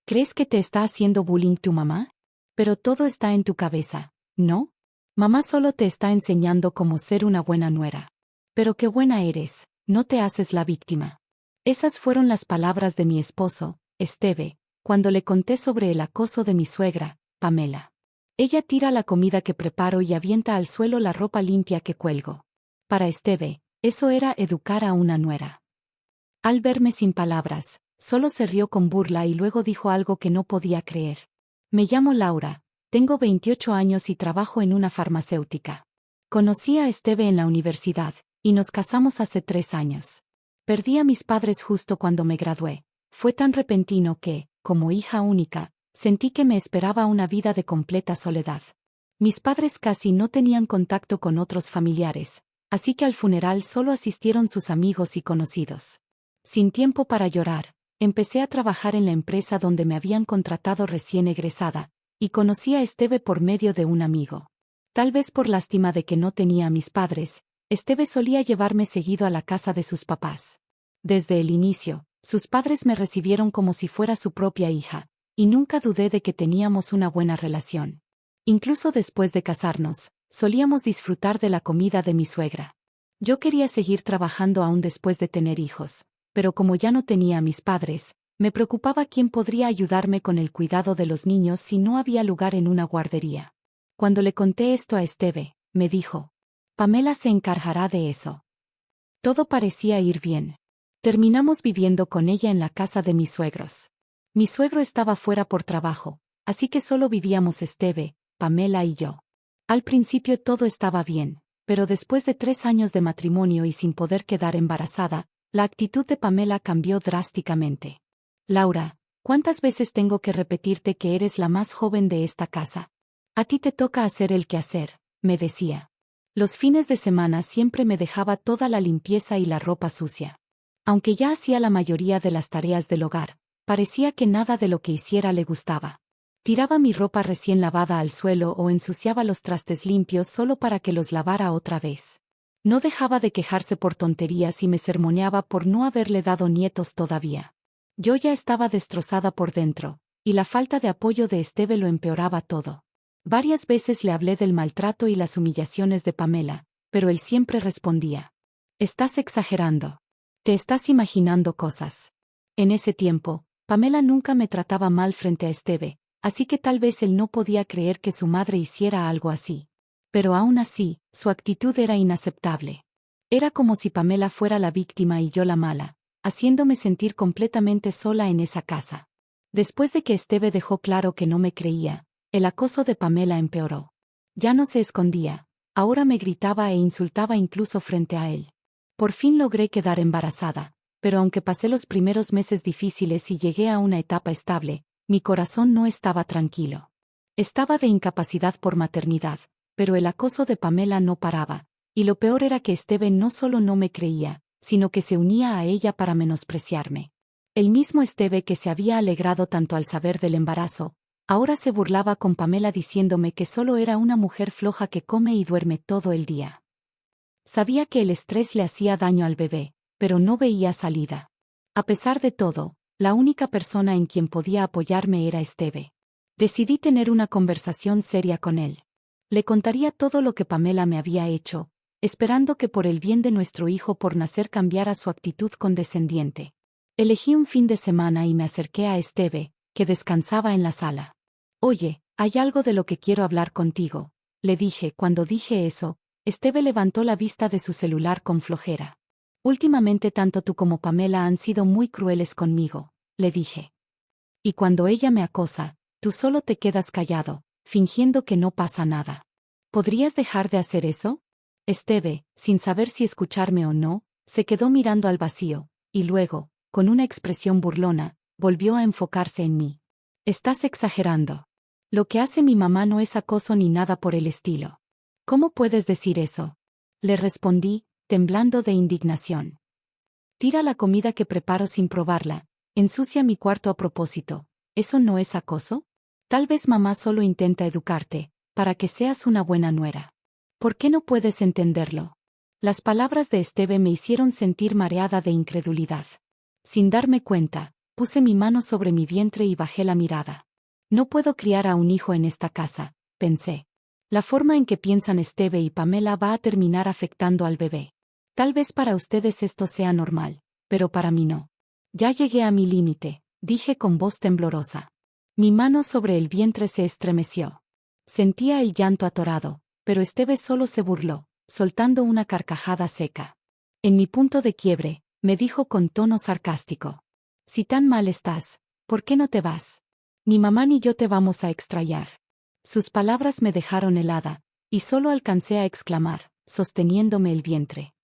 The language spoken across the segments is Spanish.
¿Crees que te está haciendo bullying tu mamá? Pero todo está en tu cabeza, ¿no? Mamá solo te está enseñando cómo ser una buena nuera. Pero qué buena eres, no te haces la víctima. Esas fueron las palabras de mi esposo, Esteve, cuando le conté sobre el acoso de mi suegra, Pamela. Ella tira la comida que preparo y avienta al suelo la ropa limpia que cuelgo. Para Esteve, eso era educar a una nuera. Al verme sin palabras, solo se rió con burla y luego dijo algo que no podía creer. Me llamo Laura, tengo 28 años y trabajo en una farmacéutica. Conocí a Esteve en la universidad, y nos casamos hace 3 años. Perdí a mis padres justo cuando me gradué. Fue tan repentino que, como hija única, sentí que me esperaba una vida de completa soledad. Mis padres casi no tenían contacto con otros familiares, así que al funeral solo asistieron sus amigos y conocidos. Sin tiempo para llorar, empecé a trabajar en la empresa donde me habían contratado recién egresada, y conocí a Esteve por medio de un amigo. Tal vez por lástima de que no tenía a mis padres, Esteve solía llevarme seguido a la casa de sus papás. Desde el inicio, sus padres me recibieron como si fuera su propia hija, y nunca dudé de que teníamos una buena relación. Incluso después de casarnos, solíamos disfrutar de la comida de mi suegra. Yo quería seguir trabajando aún después de tener hijos, pero como ya no tenía a mis padres, me preocupaba quién podría ayudarme con el cuidado de los niños si no había lugar en una guardería. Cuando le conté esto a Esteve, me dijo: Pamela se encargará de eso. Todo parecía ir bien. Terminamos viviendo con ella en la casa de mis suegros. Mi suegro estaba fuera por trabajo, así que solo vivíamos Esteve, Pamela y yo. Al principio todo estaba bien, pero después de 3 años de matrimonio y sin poder quedar embarazada, la actitud de Pamela cambió drásticamente. Laura, ¿cuántas veces tengo que repetirte que eres la más joven de esta casa? A ti te toca hacer el quehacer, me decía. Los fines de semana siempre me dejaba toda la limpieza y la ropa sucia. Aunque ya hacía la mayoría de las tareas del hogar, parecía que nada de lo que hiciera le gustaba. Tiraba mi ropa recién lavada al suelo o ensuciaba los trastes limpios solo para que los lavara otra vez. No dejaba de quejarse por tonterías y me sermoneaba por no haberle dado nietos todavía. Yo ya estaba destrozada por dentro, y la falta de apoyo de Esteve lo empeoraba todo. Varias veces le hablé del maltrato y las humillaciones de Pamela, pero él siempre respondía: estás exagerando. Te estás imaginando cosas. En ese tiempo, Pamela nunca me trataba mal frente a Esteve, así que tal vez él no podía creer que su madre hiciera algo así. Pero aún así, su actitud era inaceptable. Era como si Pamela fuera la víctima y yo la mala, haciéndome sentir completamente sola en esa casa. Después de que Esteve dejó claro que no me creía, el acoso de Pamela empeoró. Ya no se escondía, ahora me gritaba e insultaba incluso frente a él. Por fin logré quedar embarazada, pero aunque pasé los primeros meses difíciles y llegué a una etapa estable, mi corazón no estaba tranquilo. Estaba de incapacidad por maternidad, pero el acoso de Pamela no paraba, y lo peor era que Esteve no solo no me creía, sino que se unía a ella para menospreciarme. El mismo Esteve que se había alegrado tanto al saber del embarazo, ahora se burlaba con Pamela diciéndome que solo era una mujer floja que come y duerme todo el día. Sabía que el estrés le hacía daño al bebé, pero no veía salida. A pesar de todo, la única persona en quien podía apoyarme era Esteve. Decidí tener una conversación seria con él. Le contaría todo lo que Pamela me había hecho, esperando que por el bien de nuestro hijo por nacer cambiara su actitud condescendiente. Elegí un fin de semana y me acerqué a Esteve, que descansaba en la sala. Oye, hay algo de lo que quiero hablar contigo, le dije. Cuando dije eso, Esteve levantó la vista de su celular con flojera. Últimamente tanto tú como Pamela han sido muy crueles conmigo, le dije. Y cuando ella me acosa, tú solo te quedas callado, fingiendo que no pasa nada. ¿Podrías dejar de hacer eso? Esteve, sin saber si escucharme o no, se quedó mirando al vacío, y luego, con una expresión burlona, volvió a enfocarse en mí. Estás exagerando. Lo que hace mi mamá no es acoso ni nada por el estilo. ¿Cómo puedes decir eso? Le respondí, temblando de indignación. Tira la comida que preparo sin probarla, ensucia mi cuarto a propósito. ¿Eso no es acoso? Tal vez mamá solo intenta educarte, para que seas una buena nuera. ¿Por qué no puedes entenderlo? Las palabras de Esteve me hicieron sentir mareada de incredulidad. Sin darme cuenta, Puse mi mano sobre mi vientre y bajé la mirada. No puedo criar a un hijo en esta casa, pensé. La forma en que piensan Esteve y Pamela va a terminar afectando al bebé. Tal vez para ustedes esto sea normal, pero para mí no. Ya llegué a mi límite, dije con voz temblorosa. Mi mano sobre el vientre se estremeció. Sentía el llanto atorado, pero Esteve solo se burló, soltando una carcajada seca. En mi punto de quiebre, me dijo con tono sarcástico. Si tan mal estás, ¿por qué no te vas? Ni mamá ni yo te vamos a extrañar. Sus palabras me dejaron helada, y solo alcancé a exclamar, sosteniéndome el vientre.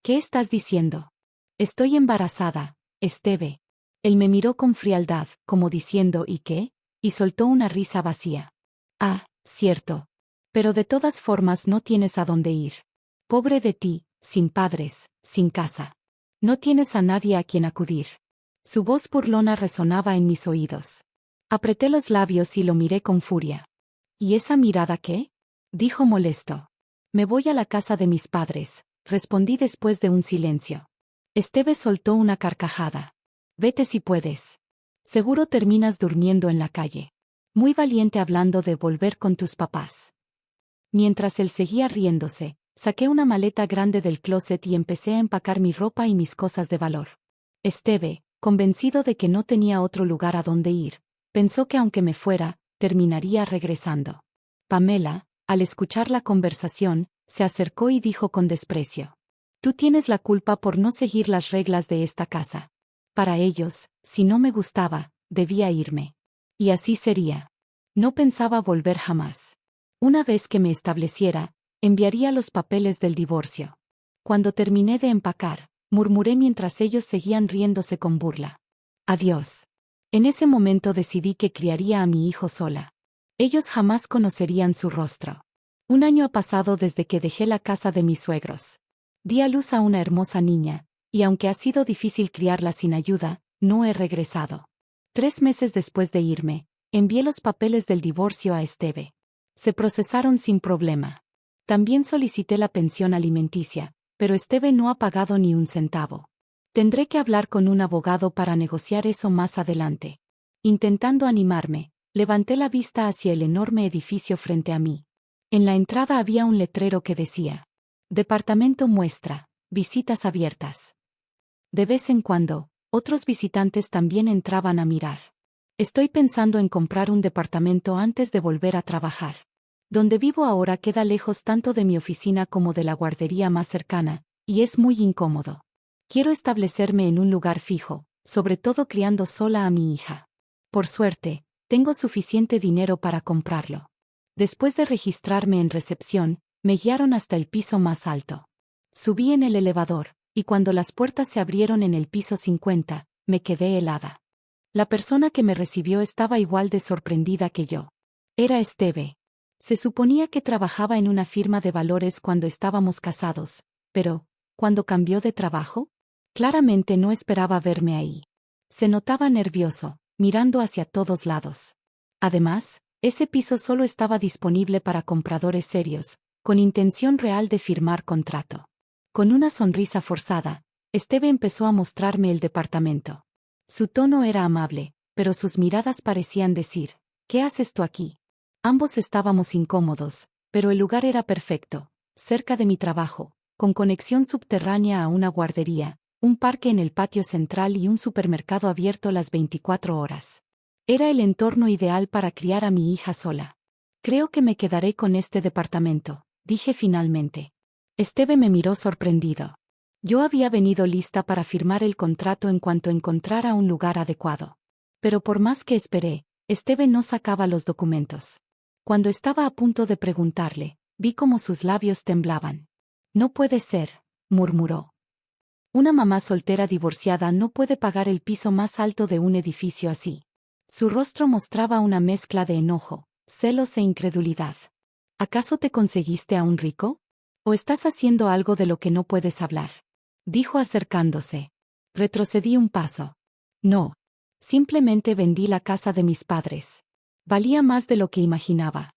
¿Qué estás diciendo? Estoy embarazada, Esteve. Él me miró con frialdad, como diciendo ¿y qué? Y soltó una risa vacía. Ah, cierto. Pero de todas formas no tienes a dónde ir. Pobre de ti, sin padres, sin casa. No tienes a nadie a quien acudir. Su voz burlona resonaba en mis oídos. Apreté los labios y lo miré con furia. ¿Y esa mirada qué? Dijo molesto. Me voy a la casa de mis padres, respondí después de un silencio. Esteve soltó una carcajada. Vete si puedes. Seguro terminas durmiendo en la calle. Muy valiente hablando de volver con tus papás. Mientras él seguía riéndose, saqué una maleta grande del closet y empecé a empacar mi ropa y mis cosas de valor. Esteve, convencido de que no tenía otro lugar a donde ir, pensó que aunque me fuera, terminaría regresando. Pamela, al escuchar la conversación, se acercó y dijo con desprecio. Tú tienes la culpa por no seguir las reglas de esta casa. Para ellos, si no me gustaba, debía irme. Y así sería. No pensaba volver jamás. Una vez que me estableciera, enviaría los papeles del divorcio. Cuando terminé de empacar, murmuré mientras ellos seguían riéndose con burla. Adiós. En ese momento decidí que criaría a mi hijo sola. Ellos jamás conocerían su rostro. Un año ha pasado desde que dejé la casa de mis suegros. Di a luz a una hermosa niña, y aunque ha sido difícil criarla sin ayuda, no he regresado. 3 meses después de irme, envié los papeles del divorcio a Esteve. Se procesaron sin problema. También solicité la pensión alimenticia, pero Esteve no ha pagado ni un centavo. Tendré que hablar con un abogado para negociar eso más adelante. Intentando animarme, levanté la vista hacia el enorme edificio frente a mí. En la entrada había un letrero que decía: Departamento muestra, visitas abiertas. De vez en cuando, otros visitantes también entraban a mirar. Estoy pensando en comprar un departamento antes de volver a trabajar. Donde vivo ahora queda lejos tanto de mi oficina como de la guardería más cercana, y es muy incómodo. Quiero establecerme en un lugar fijo, sobre todo criando sola a mi hija. Por suerte, tengo suficiente dinero para comprarlo. Después de registrarme en recepción, me guiaron hasta el piso más alto. Subí en el elevador, y cuando las puertas se abrieron en el piso 50, me quedé helada. La persona que me recibió estaba igual de sorprendida que yo. Era Esteve. Se suponía que trabajaba en una firma de valores cuando estábamos casados, pero, ¿cuándo cambió de trabajo? Claramente no esperaba verme ahí. Se notaba nervioso, mirando hacia todos lados. Además, ese piso solo estaba disponible para compradores serios, con intención real de firmar contrato. Con una sonrisa forzada, Esteve empezó a mostrarme el departamento. Su tono era amable, pero sus miradas parecían decir: ¿qué haces tú aquí? Ambos estábamos incómodos, pero el lugar era perfecto, cerca de mi trabajo, con conexión subterránea a una guardería, un parque en el patio central y un supermercado abierto las 24 horas. Era el entorno ideal para criar a mi hija sola. Creo que me quedaré con este departamento, dije finalmente. Esteve me miró sorprendido. Yo había venido lista para firmar el contrato en cuanto encontrara un lugar adecuado. Pero por más que esperé, Esteve no sacaba los documentos. Cuando estaba a punto de preguntarle, vi cómo sus labios temblaban. No puede ser, murmuró. Una mamá soltera divorciada no puede pagar el piso más alto de un edificio así. Su rostro mostraba una mezcla de enojo, celos e incredulidad. ¿Acaso te conseguiste a un rico? ¿O estás haciendo algo de lo que no puedes hablar? Dijo acercándose. Retrocedí un paso. No. Simplemente vendí la casa de mis padres. Valía más de lo que imaginaba.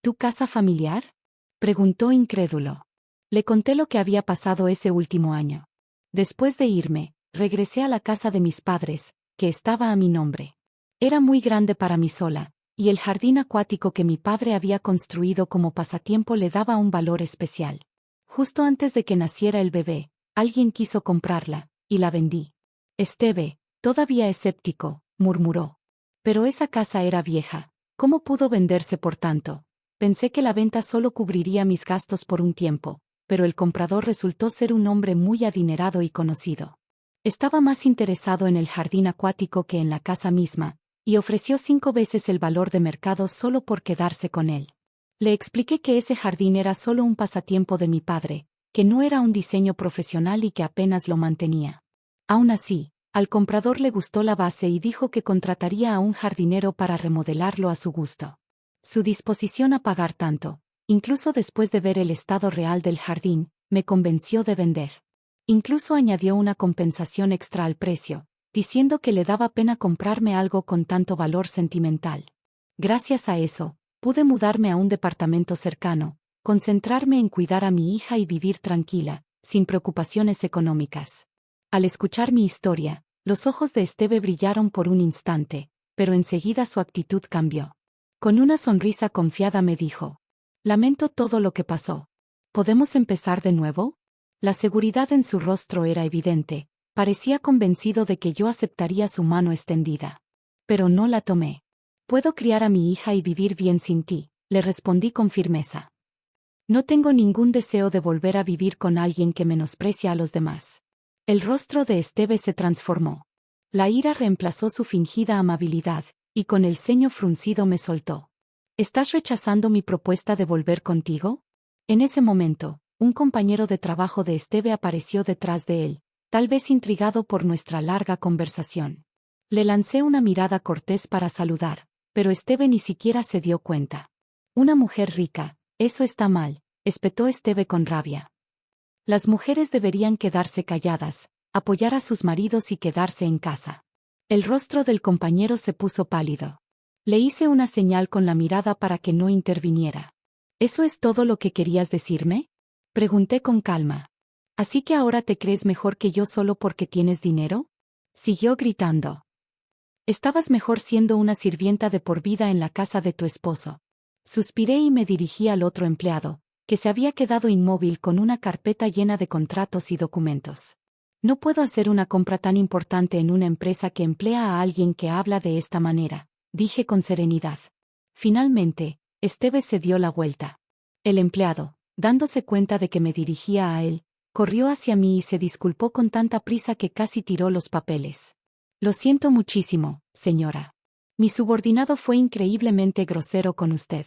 ¿Tu casa familiar? Preguntó incrédulo. Le conté lo que había pasado ese último año. Después de irme, regresé a la casa de mis padres, que estaba a mi nombre. Era muy grande para mí sola, y el jardín acuático que mi padre había construido como pasatiempo le daba un valor especial. Justo antes de que naciera el bebé, alguien quiso comprarla, y la vendí. Esteve, todavía escéptico, murmuró. Pero esa casa era vieja. ¿Cómo pudo venderse por tanto? Pensé que la venta solo cubriría mis gastos por un tiempo, pero el comprador resultó ser un hombre muy adinerado y conocido. Estaba más interesado en el jardín acuático que en la casa misma, y ofreció 5 veces el valor de mercado solo por quedarse con él. Le expliqué que ese jardín era solo un pasatiempo de mi padre, que no era un diseño profesional y que apenas lo mantenía. Aún así, al comprador le gustó la base y dijo que contrataría a un jardinero para remodelarlo a su gusto. Su disposición a pagar tanto, incluso después de ver el estado real del jardín, me convenció de vender. Incluso añadió una compensación extra al precio, diciendo que le daba pena comprarme algo con tanto valor sentimental. Gracias a eso, pude mudarme a un departamento cercano, concentrarme en cuidar a mi hija y vivir tranquila, sin preocupaciones económicas. Al escuchar mi historia, los ojos de Esteve brillaron por un instante, pero enseguida su actitud cambió. Con una sonrisa confiada me dijo: «Lamento todo lo que pasó. ¿Podemos empezar de nuevo?». La seguridad en su rostro era evidente, parecía convencido de que yo aceptaría su mano extendida. Pero no la tomé. «Puedo criar a mi hija y vivir bien sin ti», le respondí con firmeza. «No tengo ningún deseo de volver a vivir con alguien que menosprecia a los demás». El rostro de Esteve se transformó. La ira reemplazó su fingida amabilidad, y con el ceño fruncido me soltó: «¿Estás rechazando mi propuesta de volver contigo?». En ese momento, un compañero de trabajo de Esteve apareció detrás de él, tal vez intrigado por nuestra larga conversación. Le lancé una mirada cortés para saludar, pero Esteve ni siquiera se dio cuenta. «Una mujer rica, eso está mal», espetó Esteve con rabia. «Las mujeres deberían quedarse calladas, apoyar a sus maridos y quedarse en casa». El rostro del compañero se puso pálido. Le hice una señal con la mirada para que no interviniera. «¿Eso es todo lo que querías decirme?», pregunté con calma. «¿Así que ahora te crees mejor que yo solo porque tienes dinero?», siguió gritando. «Estabas mejor siendo una sirvienta de por vida en la casa de tu esposo». Suspiré y me dirigí al otro empleado, que se había quedado inmóvil con una carpeta llena de contratos y documentos. «No puedo hacer una compra tan importante en una empresa que emplea a alguien que habla de esta manera», dije con serenidad. Finalmente, Esteve se dio la vuelta. El empleado, dándose cuenta de que me dirigía a él, corrió hacia mí y se disculpó con tanta prisa que casi tiró los papeles. «Lo siento muchísimo, señora. Mi subordinado fue increíblemente grosero con usted».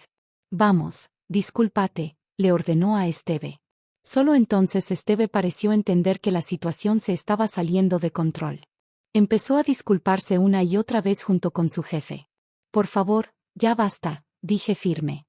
«Vamos, discúlpate», le ordenó a Esteve. Solo entonces Esteve pareció entender que la situación se estaba saliendo de control. Empezó a disculparse una y otra vez junto con su jefe. «Por favor, ya basta», dije firme.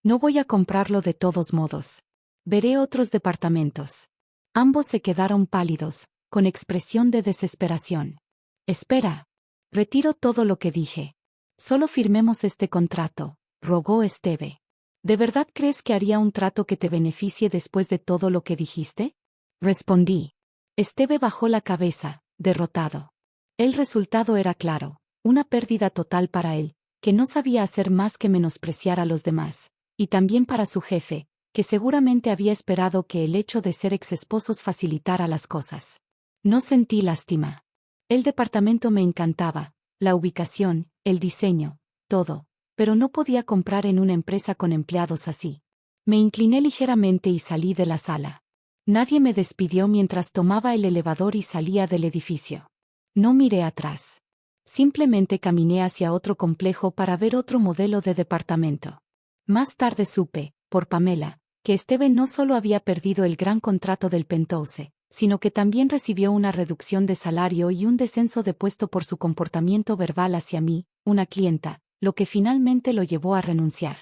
«No voy a comprarlo de todos modos. Veré otros departamentos». Ambos se quedaron pálidos, con expresión de desesperación. «Espera. Retiro todo lo que dije. Solo firmemos este contrato», rogó Esteve. «¿De verdad crees que haría un trato que te beneficie después de todo lo que dijiste?», respondí. Esteve bajó la cabeza, derrotado. El resultado era claro: una pérdida total para él, que no sabía hacer más que menospreciar a los demás, y también para su jefe, que seguramente había esperado que el hecho de ser exesposos facilitara las cosas. No sentí lástima. El departamento me encantaba, la ubicación, el diseño, todo, pero no podía comprar en una empresa con empleados así. Me incliné ligeramente y salí de la sala. Nadie me despidió mientras tomaba el elevador y salía del edificio. No miré atrás. Simplemente caminé hacia otro complejo para ver otro modelo de departamento. Más tarde supe, por Pamela, que Esteve no solo había perdido el gran contrato del Penthouse, sino que también recibió una reducción de salario y un descenso de puesto por su comportamiento verbal hacia mí, una clienta, lo que finalmente lo llevó a renunciar.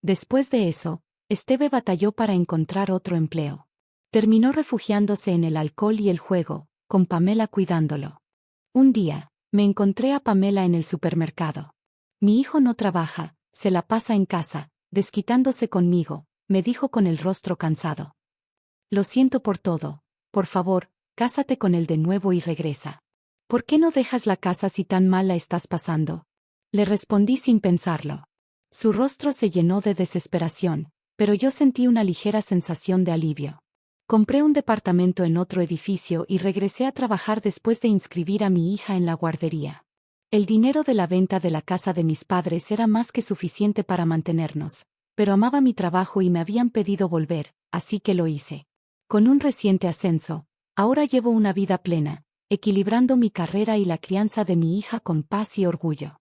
Después de eso, Esteve batalló para encontrar otro empleo. Terminó refugiándose en el alcohol y el juego, con Pamela cuidándolo. Un día, me encontré a Pamela en el supermercado. «Mi hijo no trabaja, se la pasa en casa, desquitándose conmigo», me dijo con el rostro cansado. «Lo siento por todo. Por favor, cásate con él de nuevo y regresa». ¿Por qué no dejas la casa si tan mal la estás pasando? Le respondí sin pensarlo. Su rostro se llenó de desesperación, pero yo sentí una ligera sensación de alivio. Compré un departamento en otro edificio y regresé a trabajar después de inscribir a mi hija en la guardería. El dinero de la venta de la casa de mis padres era más que suficiente para mantenernos, pero amaba mi trabajo y me habían pedido volver, así que lo hice. Con un reciente ascenso, ahora llevo una vida plena, equilibrando mi carrera y la crianza de mi hija con paz y orgullo.